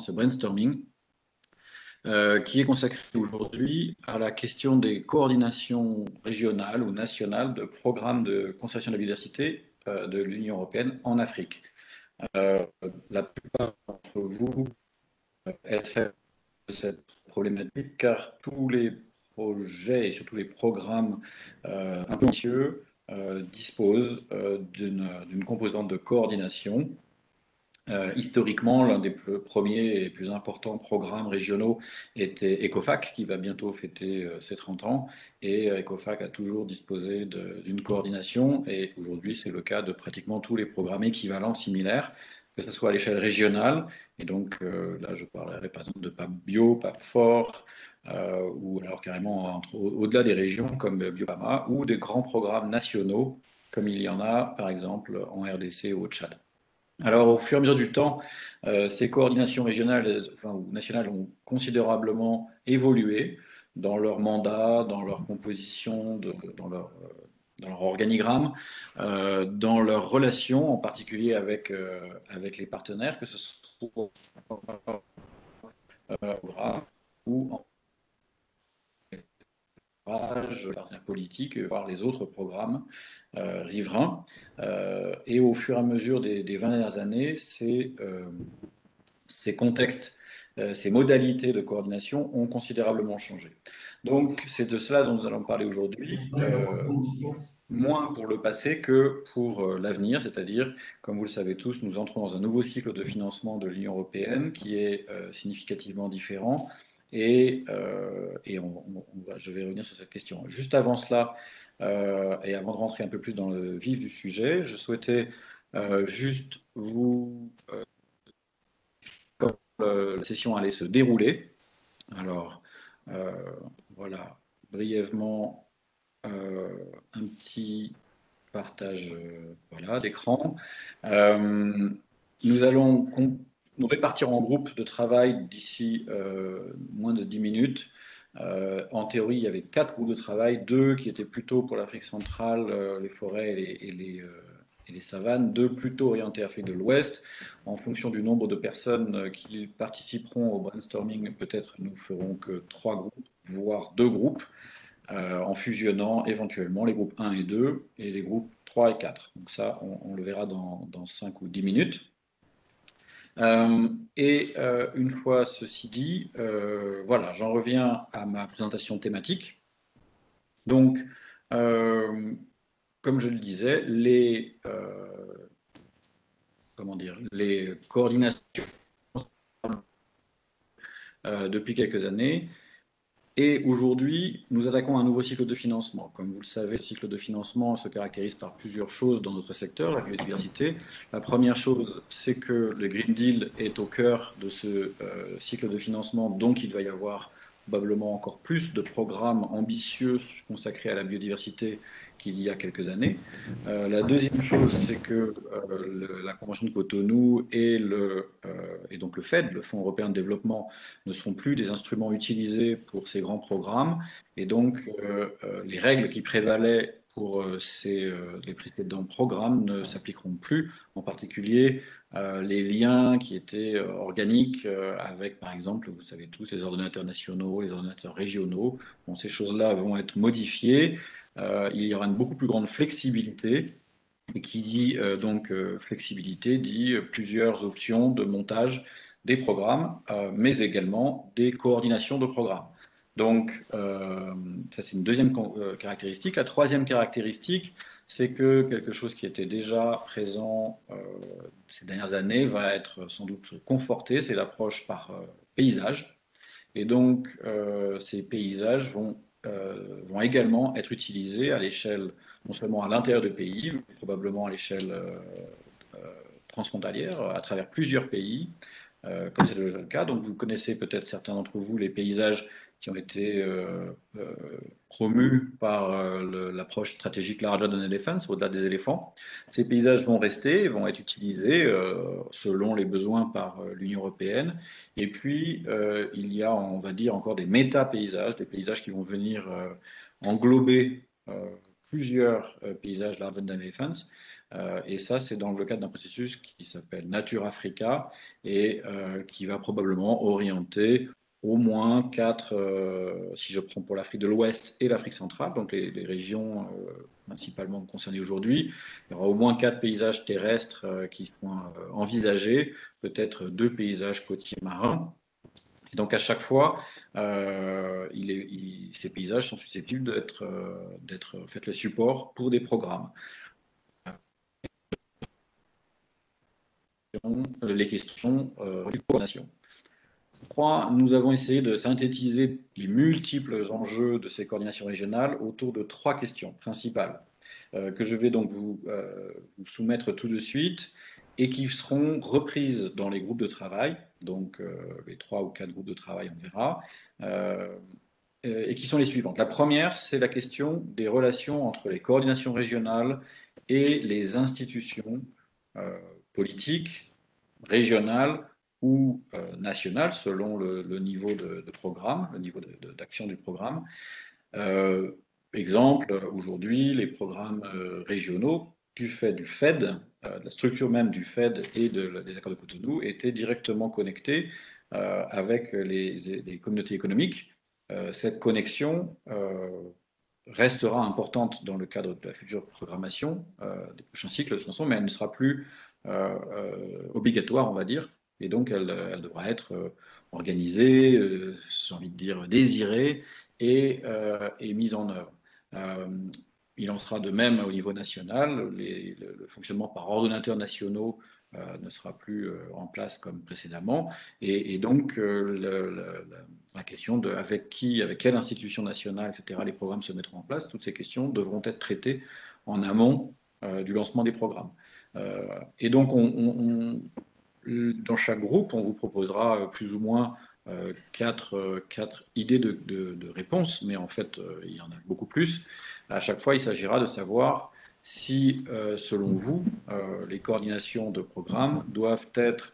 ce brainstorming qui est consacré aujourd'hui à la question des coordinations régionales ou nationales de programmes de conservation de la biodiversité de l'Union européenne en Afrique. La plupart d'entre vous êtes fait de cette problématique car tous les projets et surtout les programmes ambitieux disposent d'une composante de coordination. Historiquement, l'un des premiers et plus importants programmes régionaux était ECOFAC, qui va bientôt fêter ses 30 ans. Et ECOFAC a toujours disposé d'une coordination. Et aujourd'hui, c'est le cas de pratiquement tous les programmes équivalents similaires, que ce soit à l'échelle régionale. Et donc là, je parlerai par exemple de PAP Bio, PAP Fort, ou alors carrément au-delà des régions comme Biopama, ou des grands programmes nationaux, comme il y en a par exemple en RDC ou au Tchad. Alors, au fur et à mesure du temps, ces coordinations régionales ou nationales ont considérablement évolué dans leur mandat, dans leur composition, dans leur organigramme, dans leurs relations, en particulier avec les partenaires, que ce soit ou en partenaires politiques, voire les autres programmes riverains. Et au fur et à mesure des 20 dernières années, ces contextes, ces modalités de coordination ont considérablement changé. Donc, c'est de cela dont nous allons parler aujourd'hui, moins pour le passé que pour l'avenir, c'est-à-dire, comme vous le savez tous, nous entrons dans un nouveau cycle de financement de l'Union européenne qui est significativement différent. Et je vais revenir sur cette question. Juste avant cela, et avant de rentrer un peu plus dans le vif du sujet, je souhaitais juste vous la session allait se dérouler. Alors, voilà, brièvement, un petit partage voilà, d'écran. Nous allons nous répartir en groupes de travail d'ici moins de 10 minutes. En théorie, il y avait 4 groupes de travail, 2 qui étaient plutôt pour l'Afrique centrale, les forêts et les savanes, 2 plutôt orientés à l'Afrique de l'Ouest. En fonction du nombre de personnes qui participeront au brainstorming, peut-être nous ferons que 3 groupes, voire 2 groupes, en fusionnant éventuellement les groupes 1 et 2 et les groupes 3 et 4. Donc ça, on le verra dans 5 ou 10 minutes. Une fois ceci dit, voilà, j'en reviens à ma présentation thématique. Donc, comme je le disais, les coordinations depuis quelques années. Et aujourd'hui, nous attaquons un nouveau cycle de financement. Comme vous le savez, ce cycle de financement se caractérise par plusieurs choses dans notre secteur, la biodiversité. La première chose, c'est que le Green Deal est au cœur de ce cycle de financement, donc il va y avoir probablement encore plus de programmes ambitieux consacrés à la biodiversité qu'il y a quelques années. La deuxième chose, c'est que la Convention de Cotonou et donc le FED, le Fonds européen de développement, ne seront plus des instruments utilisés pour ces grands programmes. Et donc, les règles qui prévalaient pour les précédents programmes ne s'appliqueront plus, en particulier les liens qui étaient organiques avec, par exemple, vous savez tous, les ordonnateurs nationaux, les ordonnateurs régionaux. Bon, ces choses-là vont être modifiées. Il y aura une beaucoup plus grande flexibilité. Et qui dit donc flexibilité, dit plusieurs options de montage des programmes, mais également des coordinations de programmes. Donc, ça c'est une deuxième caractéristique. La troisième caractéristique, c'est que quelque chose qui était déjà présent ces dernières années va être sans doute conforté, c'est l'approche par paysage. Et donc, ces paysages vont également être utilisés à l'échelle, non seulement à l'intérieur du pays, mais probablement à l'échelle transfrontalière, à travers plusieurs pays, comme c'est déjà le cas. Donc, vous connaissez peut-être certains d'entre vous les paysages qui ont été promus par l'approche stratégique Larger than Elephants, au-delà des éléphants. Ces paysages vont rester, vont être utilisés selon les besoins par l'Union européenne. Et puis, il y a, on va dire, encore des méta-paysages, des paysages qui vont venir englober plusieurs paysages Larger than Elephants, Et ça, c'est dans le cadre d'un processus qui s'appelle Nature Africa et qui va probablement orienter au moins quatre, si je prends pour l'Afrique de l'Ouest et l'Afrique centrale, donc les régions principalement concernées aujourd'hui, il y aura au moins quatre paysages terrestres qui seront envisagés, peut-être deux paysages côtiers marins. Et donc à chaque fois, ces paysages sont susceptibles d'être faits les supports pour des programmes. Les questions de coordination. Nous avons essayé de synthétiser les multiples enjeux de ces coordinations régionales autour de trois questions principales que je vais donc vous soumettre tout de suite et qui seront reprises dans les groupes de travail, donc les 3 ou 4 groupes de travail, on verra, et qui sont les suivantes. La première, c'est la question des relations entre les coordinations régionales et les institutions politiques, régionales ou nationales, selon le niveau de programme, le niveau d'action du programme. Exemple, aujourd'hui, les programmes régionaux du fait du FED, de la structure même du FED et des accords de Cotonou, étaient directement connectés avec les communautés économiques. Cette connexion restera importante dans le cadre de la future programmation des prochains cycles de financement, mais elle ne sera plus obligatoire, on va dire, et donc elle devra être organisée, j'ai envie de dire désirée et mise en œuvre. Il en sera de même au niveau national. Le fonctionnement par ordonnateurs nationaux ne sera plus en place comme précédemment. Et donc, la question de avec quelle institution nationale, etc., les programmes se mettront en place, toutes ces questions devront être traitées en amont du lancement des programmes. Et donc, dans chaque groupe, on vous proposera plus ou moins quatre idées de réponses, mais en fait, il y en a beaucoup plus. À chaque fois, il s'agira de savoir si, selon vous, les coordinations de programmes doivent être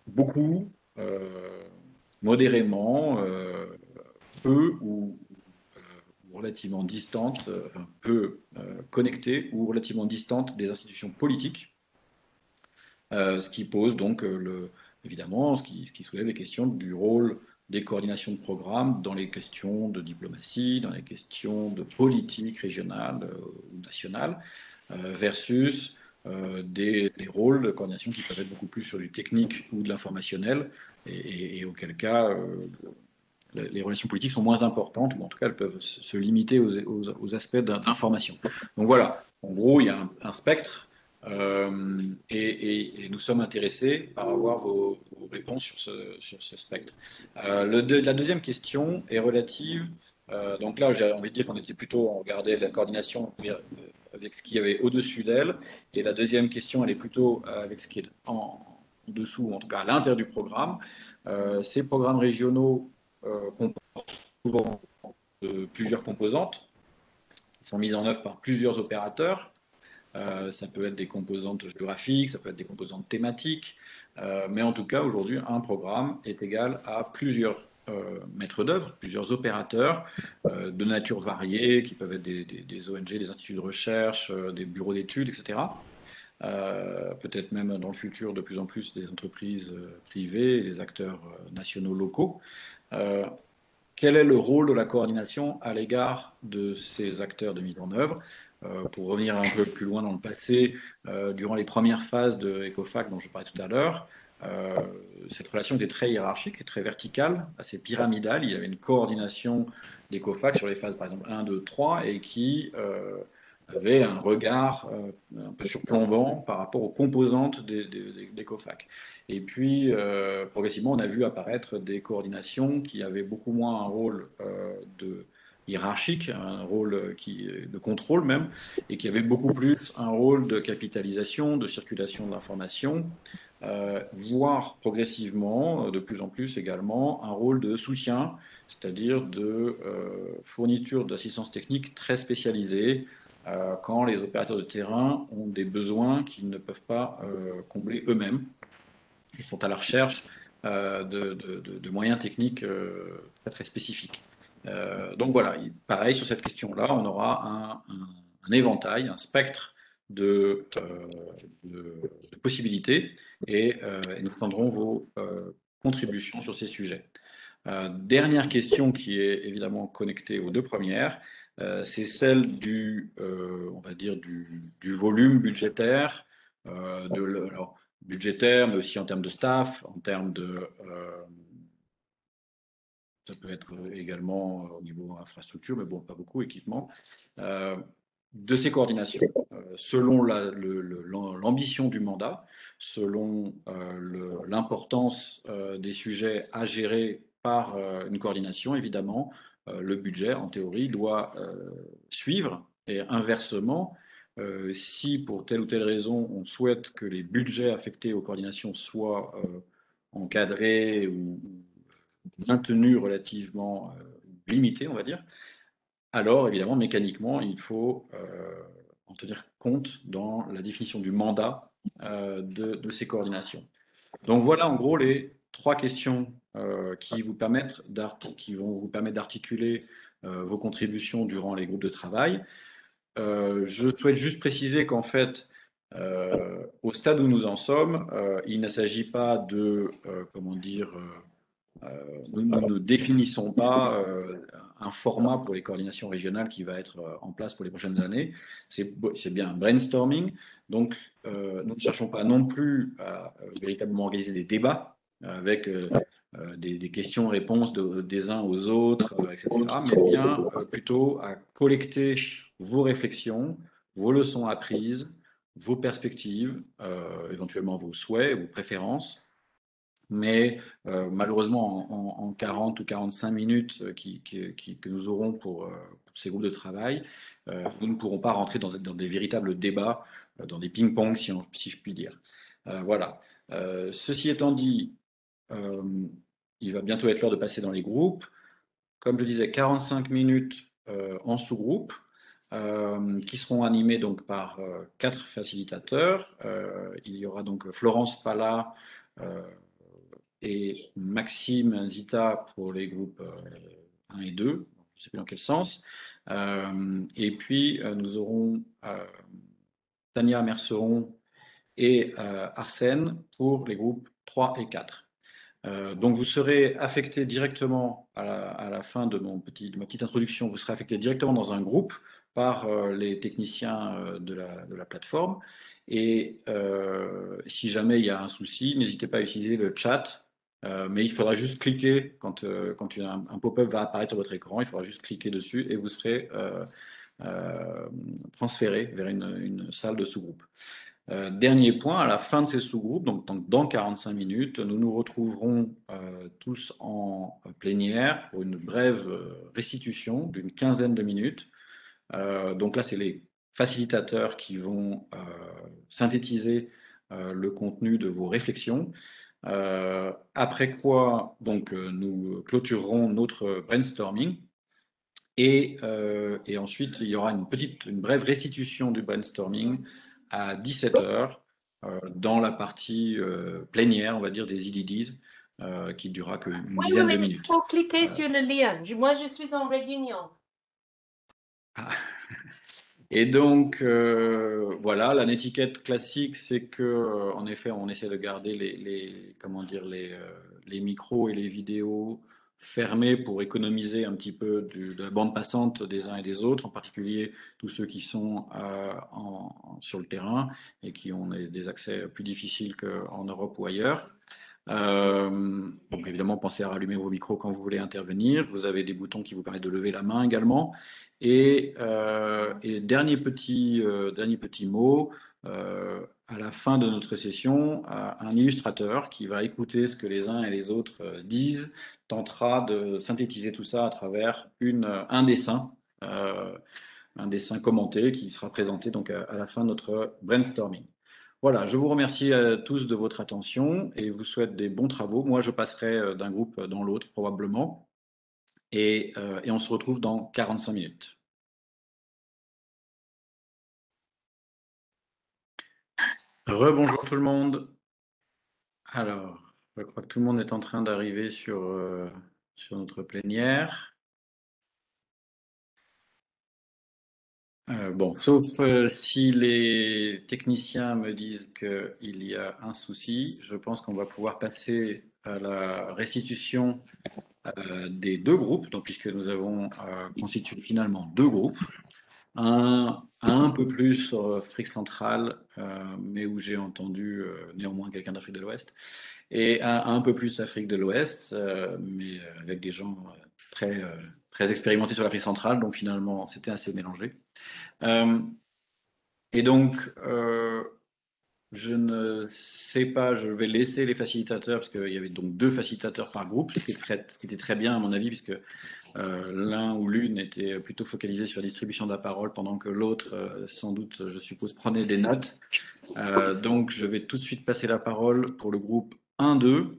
beaucoup, modérément, peu ou relativement distantes, enfin, peu connectées ou relativement distantes des institutions politiques, ce qui pose donc évidemment, ce qui soulève les questions du rôle des coordinations de programmes dans les questions de diplomatie, dans les questions de politique régionale ou nationale, versus des rôles de coordination qui peuvent être beaucoup plus sur du technique ou de l'informationnel, et auquel cas les relations politiques sont moins importantes, ou en tout cas elles peuvent se limiter aux aspects d'information. Donc voilà, en gros, il y a un spectre, et nous sommes intéressés par avoir vos réponses sur ce spectre. La deuxième question est relative, donc là j'ai envie de dire qu'on était plutôt, on regardait la coordination avec ce qu'il y avait au-dessus d'elle, et la deuxième question elle est plutôt avec ce qui est en dessous, en tout cas à l'intérieur du programme. Ces programmes régionaux comportent souvent plusieurs composantes qui sont mises en œuvre par plusieurs opérateurs. Ça peut être des composantes géographiques, ça peut être des composantes thématiques, mais en tout cas, aujourd'hui, un programme est égal à plusieurs maîtres d'œuvre, plusieurs opérateurs de nature variée, qui peuvent être des ONG, des instituts de recherche, des bureaux d'études, etc. Peut-être même dans le futur de plus en plus des entreprises privées et des acteurs nationaux locaux. Quel est le rôle de la coordination à l'égard de ces acteurs de mise en œuvre? Pour revenir un peu plus loin dans le passé, durant les premières phases de ECOFAC dont je parlais tout à l'heure, cette relation était très hiérarchique et très verticale, assez pyramidale. Il y avait une coordination d'ECOFAC sur les phases, par exemple 1, 2, 3, et qui avait un regard un peu surplombant par rapport aux composantes d'ECOFAC. Et puis, progressivement, on a vu apparaître des coordinations qui avaient beaucoup moins un rôle hiérarchique, un rôle de contrôle même, et qui avait beaucoup plus un rôle de capitalisation, de circulation d'informations, voire progressivement, de plus en plus également, un rôle de soutien, c'est-à-dire de fourniture d'assistance technique très spécialisée quand les opérateurs de terrain ont des besoins qu'ils ne peuvent pas combler eux-mêmes. Ils sont à la recherche de moyens techniques très, très spécifiques. Donc voilà, pareil, sur cette question-là, on aura un éventail, un spectre de possibilités et nous attendrons vos contributions sur ces sujets. Dernière question qui est évidemment connectée aux deux premières, c'est celle on va dire du volume budgétaire, alors, budgétaire, mais aussi en termes de staff, en termes ça peut être également au niveau infrastructure, mais bon, pas beaucoup, équipement, de ces coordinations. Selon l'ambition du mandat, selon l'importance des sujets à gérer par une coordination, évidemment, le budget, en théorie, doit suivre. Et inversement, si pour telle ou telle raison, on souhaite que les budgets affectés aux coordinations soient encadrés ou maintenus relativement limités, on va dire, alors évidemment, mécaniquement, il faut en tenir compte dans la définition du mandat de ces coordinations. Donc voilà en gros les trois questions qui vont vous permettre d'articuler vos contributions durant les groupes de travail. Je souhaite juste préciser qu'en fait, au stade où nous en sommes, il ne s'agit pas de, comment dire, nous ne définissons pas un format pour les coordinations régionales qui va être en place pour les prochaines années. C'est bien un brainstorming. Donc, nous ne cherchons pas non plus à véritablement organiser des débats avec des questions-réponses des uns aux autres, etc. Mais bien plutôt à collecter vos réflexions, vos leçons apprises, vos perspectives, éventuellement vos souhaits, vos préférences, mais malheureusement, en 40 ou 45 minutes que nous aurons pour ces groupes de travail, nous ne pourrons pas rentrer dans des véritables débats, dans des ping-pong, si je puis dire. Voilà. Ceci étant dit, il va bientôt être l'heure de passer dans les groupes. Comme je disais, 45 minutes en sous-groupe, qui seront animés donc par 4 facilitateurs. Il y aura donc Florence Pala et Maxime Zita pour les groupes 1 et 2, je ne sais plus dans quel sens. Et puis, nous aurons Tania Merceron et Arsène pour les groupes 3 et 4. Donc, vous serez affecté directement à la fin de ma petite introduction, vous serez affecté directement dans un groupe par les techniciens de la plateforme. Et si jamais il y a un souci, n'hésitez pas à utiliser le chat. Mais il faudra juste cliquer quand un pop-up va apparaître sur votre écran, il faudra juste cliquer dessus et vous serez transféré vers une salle de sous-groupe. Dernier point, à la fin de ces sous-groupes, donc dans 45 minutes, nous nous retrouverons tous en plénière pour une brève restitution d'une quinzaine de minutes. Donc là, c'est les facilitateurs qui vont synthétiser le contenu de vos réflexions. Après quoi, donc, nous clôturerons notre brainstorming. Et ensuite, il y aura une brève restitution du brainstorming à 17h dans la partie plénière, on va dire, des EDDs, qui durera qu'une dizaine de minutes. Il faut cliquer sur le lien. Moi, je suis en réunion. Ah. Et donc, voilà, la netiquette classique, c'est que, en effet, on essaie de garder les micros et les vidéos fermés pour économiser un petit peu de la bande passante des uns et des autres, en particulier tous ceux qui sont sur le terrain et qui ont des accès plus difficiles qu'en Europe ou ailleurs. Donc évidemment, pensez à rallumer vos micros quand vous voulez intervenir. Vous avez des boutons qui vous permettent de lever la main également. Et dernier petit mot, à la fin de notre session, un illustrateur qui va écouter ce que les uns et les autres disent tentera de synthétiser tout ça à travers un dessin commenté qui sera présenté donc à la fin de notre brainstorming. Voilà, je vous remercie à tous de votre attention et vous souhaite des bons travaux. Moi, je passerai d'un groupe dans l'autre probablement et on se retrouve dans 45 minutes. Rebonjour tout le monde. Alors, je crois que tout le monde est en train d'arriver sur notre plénière. Bon, sauf si les techniciens me disent qu'il y a un souci, je pense qu'on va pouvoir passer à la restitution des deux groupes, donc, puisque nous avons constitué finalement deux groupes, un peu plus sur Afrique centrale, mais où j'ai entendu néanmoins quelqu'un d'Afrique de l'Ouest, et un peu plus Afrique de l'Ouest, mais avec des gens très, très expérimentés sur l'Afrique centrale, donc finalement c'était assez mélangé. Et donc, je ne sais pas, je vais laisser les facilitateurs, parce qu'il y avait donc deux facilitateurs par groupe, ce qui était très bien à mon avis, puisque l'un ou l'une était plutôt focalisé sur la distribution de la parole, pendant que l'autre, sans doute, je suppose, prenait des notes. Donc, je vais tout de suite passer la parole pour le groupe 1-2,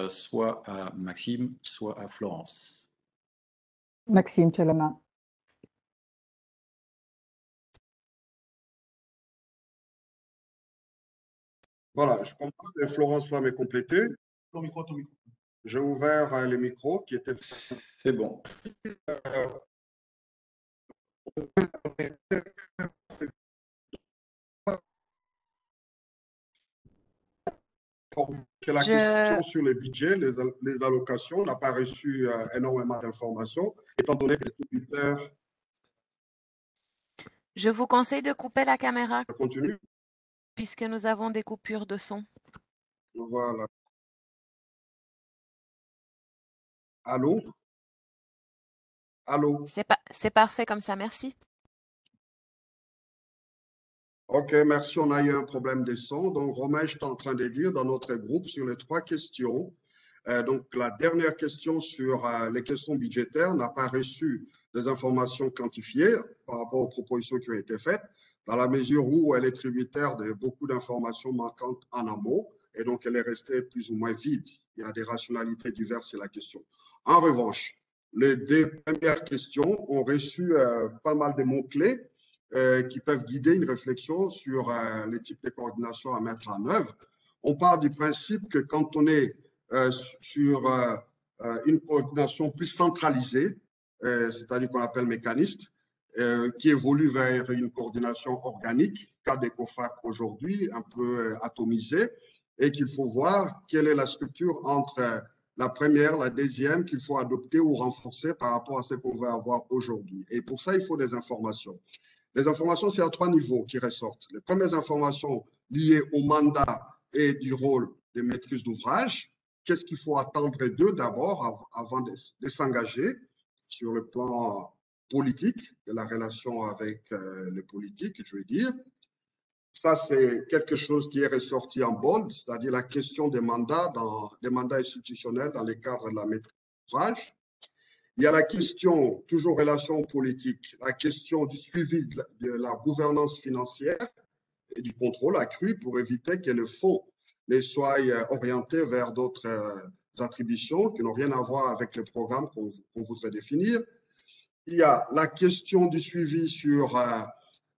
soit à Maxime, soit à Florence. Maxime, tu as la main. Voilà, je commence et Florence va me compléter. Ton micro. J'ai ouvert les micros qui étaient. C'est bon. Que la question sur les budgets, les allocations n'a pas reçu énormément d'informations, étant donné que les contributeurs. Je vous conseille de couper la caméra Continue. puisque nous avons des coupures de son. Voilà. Allô? Allô? C'est parfait comme ça, merci. Ok, merci. On a eu un problème de son. Donc, Romain, j'étais en train de dire dans notre groupe sur les trois questions. Donc, la dernière question sur les questions budgétaires n'a pas reçu des informations quantifiées par rapport aux propositions qui ont été faites, dans la mesure où elle est tributaire de beaucoup d'informations manquantes en amont, et donc elle est restée plus ou moins vide. Il y a des rationalités diverses sur la question. En revanche, les deux premières questions ont reçu pas mal de mots-clés qui peuvent guider une réflexion sur les types de coordination à mettre en œuvre. On part du principe que quand on est sur une coordination plus centralisée, c'est-à-dire qu'on appelle mécaniste, qui évolue vers une coordination organique, cas d'ECOFAC aujourd'hui, un peu atomisée, et qu'il faut voir quelle est la structure entre la première, la deuxième, qu'il faut adopter ou renforcer par rapport à ce qu'on veut avoir aujourd'hui. Et pour ça, il faut des informations. Les informations, c'est à trois niveaux qui ressortent. Les premières informations liées au mandat et du rôle des maîtrises d'ouvrage. Qu'est-ce qu'il faut attendre d'eux d'abord avant de s'engager sur le plan politique, de la relation avec les politiques, je veux dire. Ça, c'est quelque chose qui est ressorti en bold, c'est-à-dire la question des mandats institutionnels dans le cadre de la maîtrise d'ouvrage. Il y a la question, toujours relation politique, la question du suivi de la gouvernance financière et du contrôle accru pour éviter que le fonds ne soit orienté vers d'autres attributions qui n'ont rien à voir avec le programme qu'on voudrait définir. Il y a la question du suivi sur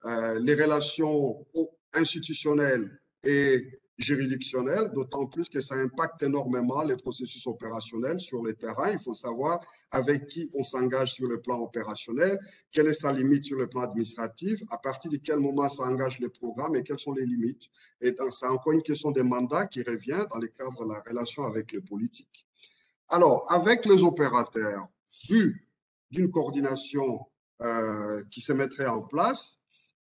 les relations institutionnelles et juridictionnelles, d'autant plus que ça impacte énormément les processus opérationnels sur le terrain. Il faut savoir avec qui on s'engage sur le plan opérationnel, quelle est sa limite sur le plan administratif, à partir de quel moment ça engage le programme et quelles sont les limites. Et c'est encore une question des mandats qui revient dans le cadre de la relation avec les politiques. Alors, avec les opérateurs, vu d'une coordination qui se mettrait en place,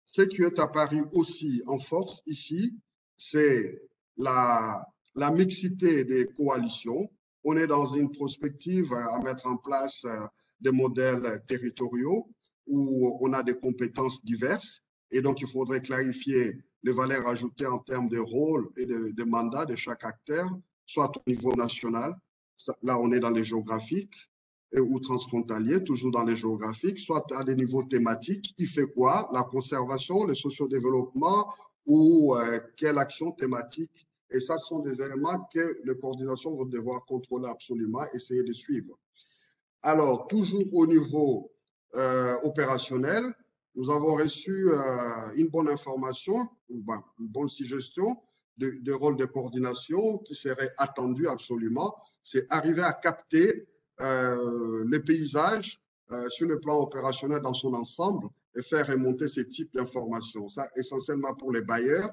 ce qui est apparu aussi en force ici, c'est la mixité des coalitions. On est dans une prospective à mettre en place des modèles territoriaux où on a des compétences diverses et donc il faudrait clarifier les valeurs ajoutées en termes de rôle et de mandat de chaque acteur, soit au niveau national, là on est dans les géographiques, ou transfrontalier, toujours dans les géographiques, soit à des niveaux thématiques. Il fait quoi? La conservation, le socio-développement ou quelle action thématique? Et ça, ce sont des éléments que les coordinations vont devoir contrôler absolument, essayer de suivre. Alors, toujours au niveau opérationnel, nous avons reçu une bonne information, une bonne suggestion de rôle de coordination qui serait attendu absolument. C'est arriver à capter les paysages sur le plan opérationnel dans son ensemble et faire remonter ces types d'informations. Ça, essentiellement pour les bailleurs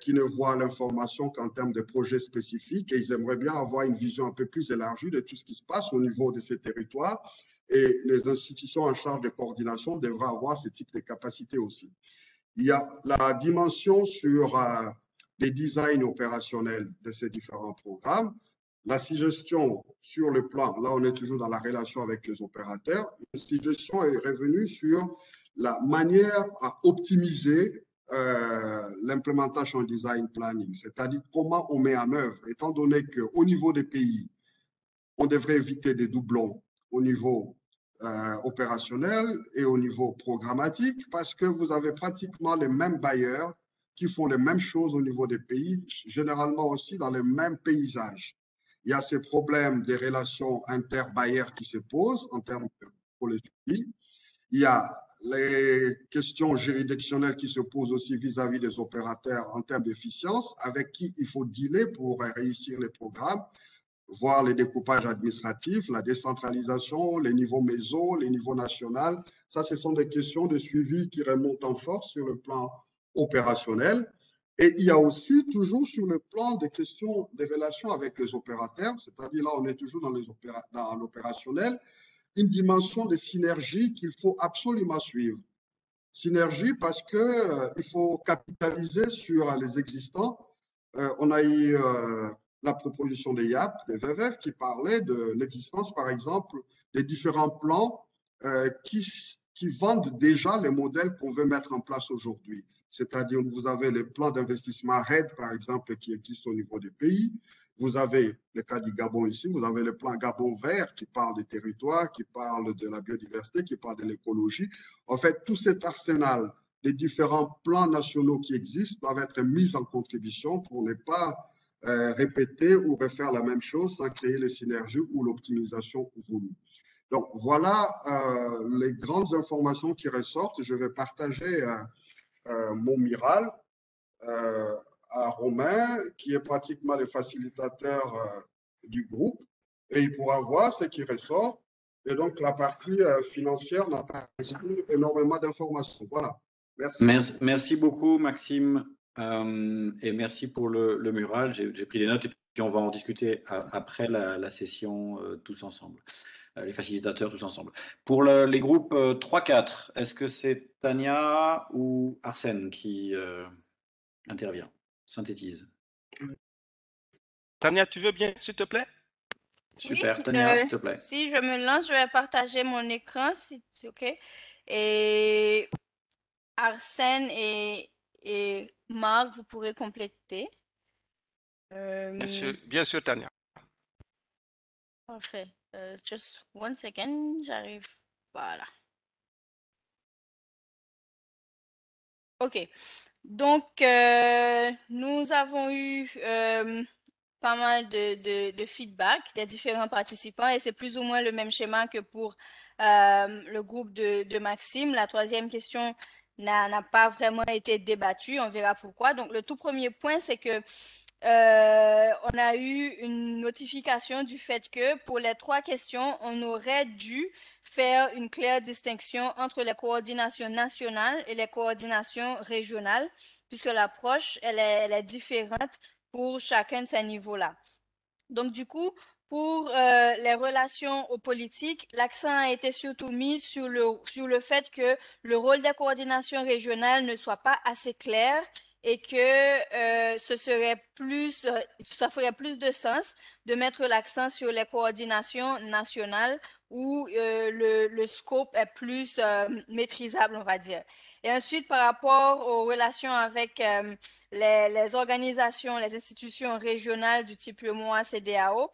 qui ne voient l'information qu'en termes de projets spécifiques et ils aimeraient bien avoir une vision un peu plus élargie de tout ce qui se passe au niveau de ces territoires. Et les institutions en charge de coordination devraient avoir ce type de capacité aussi. Il y a la dimension sur les designs opérationnels de ces différents programmes. La suggestion sur le plan, là on est toujours dans la relation avec les opérateurs, la suggestion est revenue sur la manière à optimiser l'implémentation design planning, c'est-à-dire comment on met en œuvre, étant donné qu'au niveau des pays, on devrait éviter des doublons au niveau opérationnel et au niveau programmatique parce que vous avez pratiquement les mêmes bailleurs qui font les mêmes choses au niveau des pays, généralement aussi dans les mêmes paysages. Il y a ces problèmes des relations inter-bailleurs qui se posent en termes pour les outils. Il y a les questions juridictionnelles qui se posent aussi vis-à-vis des opérateurs en termes d'efficience, avec qui il faut dealer pour réussir les programmes, voir les découpages administratifs, la décentralisation, les niveaux méso, les niveaux nationaux. Ça, ce sont des questions de suivi qui remontent en force sur le plan opérationnel. Et il y a aussi toujours sur le plan des questions des relations avec les opérateurs, c'est-à-dire là, on est toujours dans l'opérationnel, une dimension de synergie qu'il faut absolument suivre. Synergie parce qu'il faut capitaliser sur les existants. On a eu la proposition des YAP, des VVF, qui parlait de l'existence, par exemple, des différents plans qui vendent déjà les modèles qu'on veut mettre en place aujourd'hui. C'est-à-dire, vous avez les plans d'investissement RED, par exemple, qui existent au niveau des pays. Vous avez le cas du Gabon ici, vous avez le plan Gabon vert qui parle des territoires, qui parle de la biodiversité, qui parle de l'écologie. En fait, tout cet arsenal des différents plans nationaux qui existent doivent être mis en contribution pour ne pas répéter ou refaire la même chose sans créer les synergies ou l'optimisation voulue. Donc, voilà les grandes informations qui ressortent. Je vais partager mon mural à Romain, qui est pratiquement le facilitateur du groupe, et il pourra voir ce qui ressort. Et donc, la partie financière n'a pas reçu énormément d'informations. Voilà. Merci. Merci beaucoup, Maxime, et merci pour le mural. J'ai pris des notes et puis on va en discuter après la session tous ensemble, les facilitateurs tous ensemble. Pour les groupes 3-4, est-ce que c'est Tania ou Arsène qui intervient, synthétise? Tania, tu veux bien, s'il te plaît? Super, Oui, Tania, s'il te plaît. si je me lance, je vais partager mon écran, si c'est OK. Et Arsène et Marc, vous pourrez compléter. Bien sûr, Tania. Parfait. Just one second, j'arrive. Voilà. OK. Donc, nous avons eu pas mal de feedback des différents participants et c'est plus ou moins le même schéma que pour le groupe de Maxime. La troisième question n'a pas vraiment été débattue, on verra pourquoi. Donc, le tout premier point, c'est que on a eu une notification du fait que pour les 3 questions, on aurait dû faire une claire distinction entre les coordinations nationales et les coordinations régionales, puisque l'approche, elle est différente pour chacun de ces niveaux-là. Donc, du coup, pour les relations aux politiques, l'accent a été surtout mis sur le fait que le rôle des coordinations régionales ne soit pas assez clair et que ça ferait plus de sens de mettre l'accent sur les coordinations nationales où le scope est plus maîtrisable, on va dire. Et ensuite, par rapport aux relations avec les organisations, les institutions régionales du type UEMOA, CEDEAO,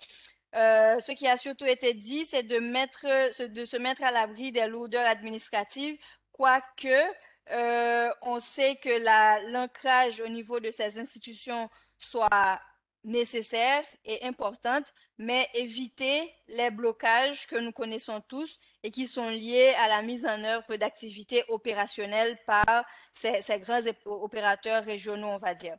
ce qui a surtout été dit, c'est de se mettre à l'abri des lourdeurs administratives, quoique on sait que l'ancrage au niveau de ces institutions soit nécessaire et importante, mais éviter les blocages que nous connaissons tous et qui sont liés à la mise en œuvre d'activités opérationnelles par ces grands opérateurs régionaux, on va dire.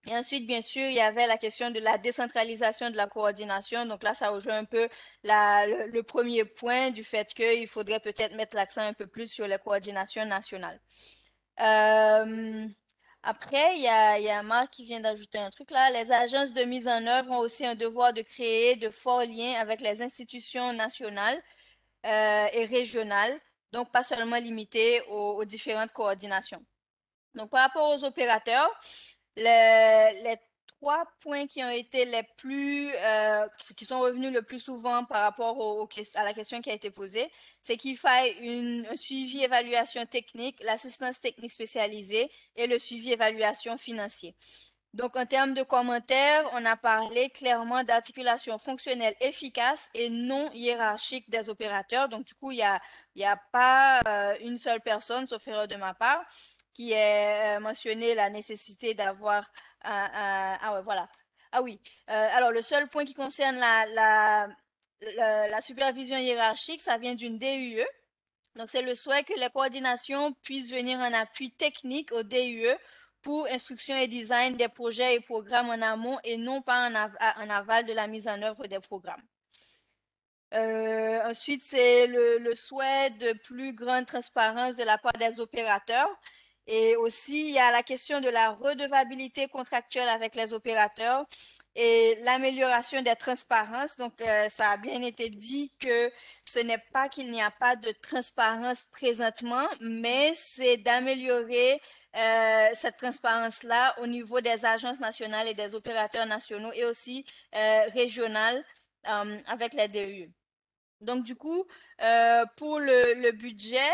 Et ensuite, bien sûr, il y avait la question de la décentralisation de la coordination. Donc là, ça rejoint un peu le premier point du fait qu'il faudrait peut-être mettre l'accent un peu plus sur les coordinations nationales. Après, il y a Marc qui vient d'ajouter un truc là. Les agences de mise en œuvre ont aussi un devoir de créer de forts liens avec les institutions nationales et régionales, donc pas seulement limité aux différentes coordinations. Donc, par rapport aux opérateurs, les trois points qui ont été les plus, qui sont revenus le plus souvent par rapport à la question qui a été posée, c'est qu'il faille un suivi évaluation technique, l'assistance technique spécialisée et le suivi évaluation financier. Donc, en termes de commentaires, on a parlé clairement d'articulation fonctionnelle efficace et non hiérarchique des opérateurs. Donc, du coup, il y a pas une seule personne, sauf erreur de ma part, qui est mentionné la nécessité d'avoir ah ouais, voilà. Ah oui. Alors, le seul point qui concerne la supervision hiérarchique, ça vient d'une DUE. Donc, c'est le souhait que les coordinations puissent venir en appui technique au DUE pour instruction et design des projets et programmes en amont et non pas en aval de la mise en œuvre des programmes. Ensuite, c'est le souhait de plus grande transparence de la part des opérateurs. Et aussi, il y a la question de la redevabilité contractuelle avec les opérateurs et l'amélioration des transparences. Donc, ça a bien été dit que ce n'est pas qu'il n'y a pas de transparence présentement, mais c'est d'améliorer cette transparence-là au niveau des agences nationales et des opérateurs nationaux et aussi régionales avec les DU. Donc, du coup, pour le budget,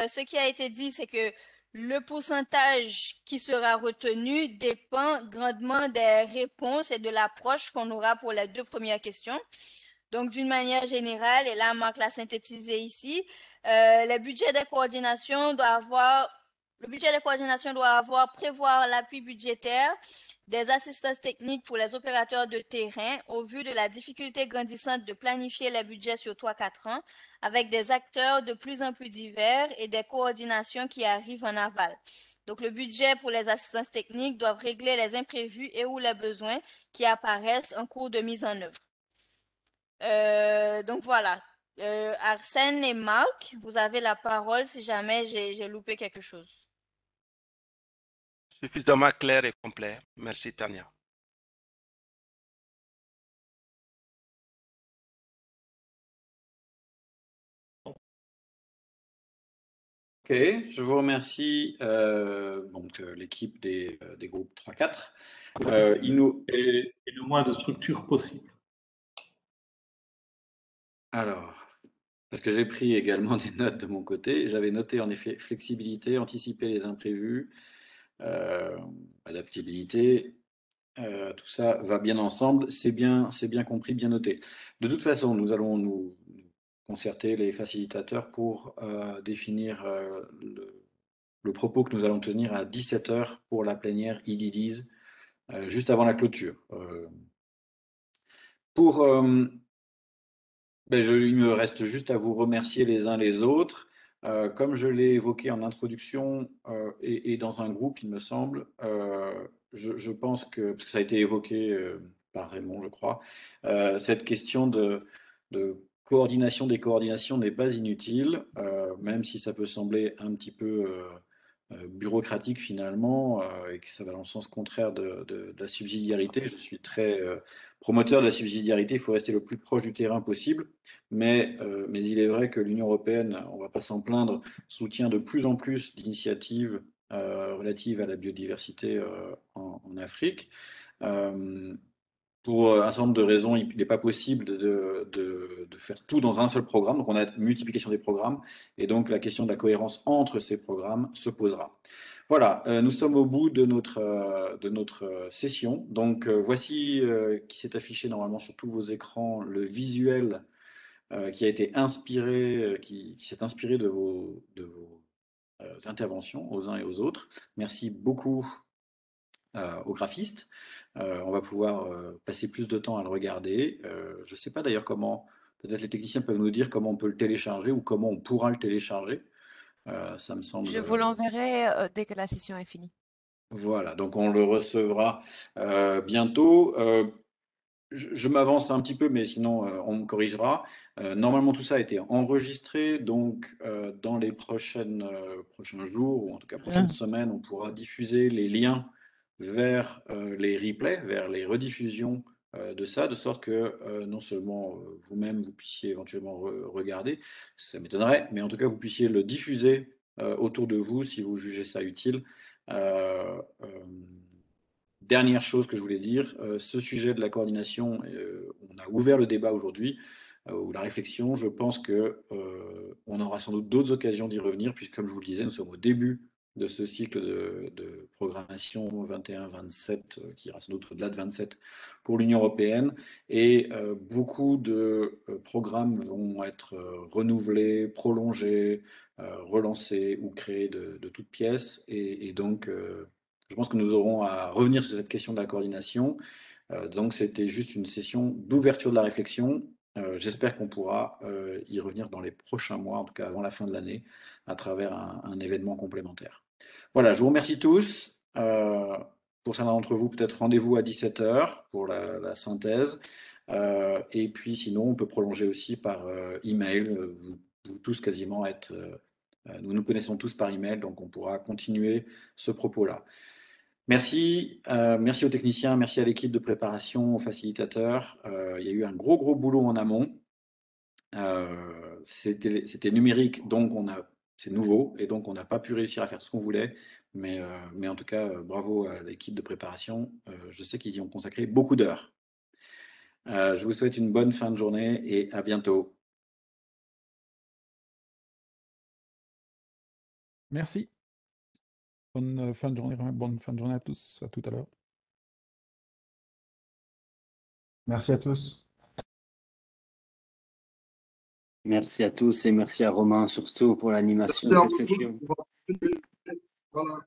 ce qui a été dit, c'est que le pourcentage qui sera retenu dépend grandement des réponses et de l'approche qu'on aura pour les deux premières questions. Donc, d'une manière générale, et là, Marc l'a synthétisé ici, le budget de coordination doit prévoir l'appui budgétaire des assistances techniques pour les opérateurs de terrain au vu de la difficulté grandissante de planifier les budgets sur 3-4 ans avec des acteurs de plus en plus divers et des coordinations qui arrivent en aval. Donc, le budget pour les assistances techniques doit régler les imprévus et ou les besoins qui apparaissent en cours de mise en œuvre. Donc voilà. Arsène et Marc, vous avez la parole si jamais j'ai loupé quelque chose. Suffisamment clair et complet. Merci, Tania. Ok, je vous remercie l'équipe des groupes 3-4. Et le moins de structure possible. Alors, parce que j'ai pris également des notes de mon côté, j'avais noté en effet flexibilité, anticiper les imprévus, adaptabilité, tout ça va bien ensemble, c'est bien compris, bien noté. De toute façon, nous allons nous concerter les facilitateurs pour définir le propos que nous allons tenir à 17h pour la plénière IDDs, juste avant la clôture. Il me reste juste à vous remercier les uns les autres. Comme je l'ai évoqué en introduction et dans un groupe, il me semble, je pense que, parce que ça a été évoqué par Raymond, je crois, cette question de coordination des coordinations n'est pas inutile, même si ça peut sembler un petit peu bureaucratique finalement, et que ça va dans le sens contraire de la subsidiarité. Je suis très promoteur de la subsidiarité, il faut rester le plus proche du terrain possible, mais il est vrai que l'Union européenne, on ne va pas s'en plaindre, soutient de plus en plus d'initiatives relatives à la biodiversité en Afrique. Pour un certain nombre de raisons, il n'est pas possible de faire tout dans un seul programme. Donc, on a une multiplication des programmes. Et donc, la question de la cohérence entre ces programmes se posera. Voilà, nous sommes au bout de notre session. Donc, voici qui s'est affiché normalement sur tous vos écrans, le visuel qui a été inspiré, qui s'est inspiré de vos interventions aux uns et aux autres. Merci beaucoup aux graphistes. On va pouvoir passer plus de temps à le regarder. Je ne sais pas d'ailleurs comment, peut-être les techniciens peuvent nous dire comment on peut le télécharger ou comment on pourra le télécharger. Ça me semble. Je vous l'enverrai dès que la session est finie. Voilà, donc on le recevra bientôt. Je m'avance un petit peu, mais sinon on me corrigera. Normalement, tout ça a été enregistré, donc dans les prochains jours, ou en tout cas prochaines semaines, on pourra diffuser les liens vers les replays, vers les rediffusions de ça, de sorte que non seulement vous-même, vous puissiez éventuellement regarder, ça m'étonnerait, mais en tout cas, vous puissiez le diffuser autour de vous si vous jugez ça utile. Dernière chose que je voulais dire, ce sujet de la coordination, on a ouvert le débat aujourd'hui, ou la réflexion. Je pense qu'on aura sans doute d'autres occasions d'y revenir, puisque comme je vous le disais, nous sommes au début de ce cycle de programmation 21-27, qui ira sans doute au-delà de 27 pour l'Union européenne. Et beaucoup de programmes vont être renouvelés, prolongés, relancés ou créés de toutes pièces. Et donc, je pense que nous aurons à revenir sur cette question de la coordination. Donc, c'était juste une session d'ouverture de la réflexion. J'espère qu'on pourra y revenir dans les prochains mois, en tout cas avant la fin de l'année, à travers un événement complémentaire. Voilà, je vous remercie tous. Pour certains d'entre vous, peut-être rendez-vous à 17 h pour la synthèse. Et puis, sinon, on peut prolonger aussi par email. Vous tous quasiment nous nous connaissons tous par email, donc on pourra continuer ce propos-là. Merci, merci aux techniciens, merci à l'équipe de préparation, aux facilitateurs. Il y a eu un gros boulot en amont. C'était numérique, donc c'est nouveau, et donc on n'a pas pu réussir à faire tout ce qu'on voulait. Mais en tout cas, bravo à l'équipe de préparation. Je sais qu'ils y ont consacré beaucoup d'heures. Je vous souhaite une bonne fin de journée et à bientôt. Merci. Bonne fin de journée à tous. À tout à l'heure. Merci à tous. Merci à tous et merci à Romain surtout pour l'animation de cette session. Voilà.